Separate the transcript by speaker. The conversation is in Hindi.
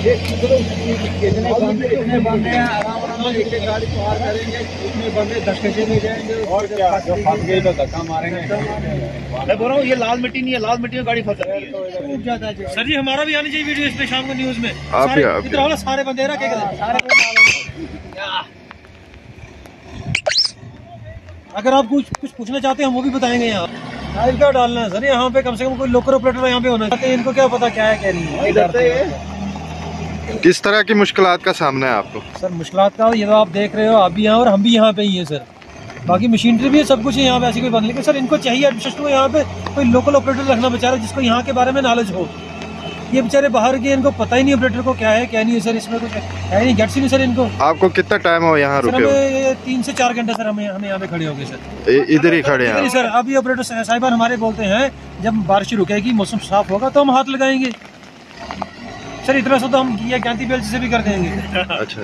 Speaker 1: इतने बंदे हैं, आराम से एक गाड़ी पार करेंगे, इतने बंदे धक्के से ले जाएंगे और क्या, जो फंस गए तो धक्का मारेंगे। मैं बोल रहा हूँ ये लाल मिट्टी नहीं है, लाल मिट्टी में गाड़ी फंस रही है। सर जी हमारा भी आनी चाहिए वीडियो इसमें शाम को न्यूज में। सारे बंदे रखे अगर आप कुछ पूछना चाहते हैं हम वो भी बताएंगे। यहाँ टाइल क्या डालना है सर, यहाँ पे कम से कम कोई लोकल ऑपरेटर यहाँ पे होना चाहिए। इनको क्या पता क्या है क्या नहीं है।
Speaker 2: किस तरह की मुश्किलात का सामना है आपको?
Speaker 1: सर मुश्किलात का ये तो आप देख रहे हो, आप भी यहाँ और हम भी यहाँ पे ही हैं सर। बाकी मशीनरी भी है, सब कुछ है यहाँ पे, ऐसी कोई बात नहीं। लेकिन सर इनको चाहिए एडमिनिस्ट्रेशन को यहाँ पे कोई लोकल ऑपरेटर रखना बेचारा, जिसको यहाँ के बारे में नॉलेज हो। ये बेचारे बाहर के, इनको पता ही नहीं ऑपरेटर को क्या है क्या नहीं है सर। इसमें कुछ है नहीं, गेट्स ही नहीं सर इनको।
Speaker 2: आपको कितना टाइम हो यहाँ रुके?
Speaker 1: हमें 3 से 4 घंटे सर हमें यहाँ पे खड़े हो गए सर।
Speaker 2: इधर ही खड़े हैं
Speaker 1: सर। अभी ऑपरेटर साहिबान हमारे बोलते हैं जब बारिश रुकेगी, मौसम साफ होगा तो हम हाथ लगाएंगे सर। इतना सा तो हम ये ज्ञानती बेल से भी कर देंगे।
Speaker 2: अच्छा।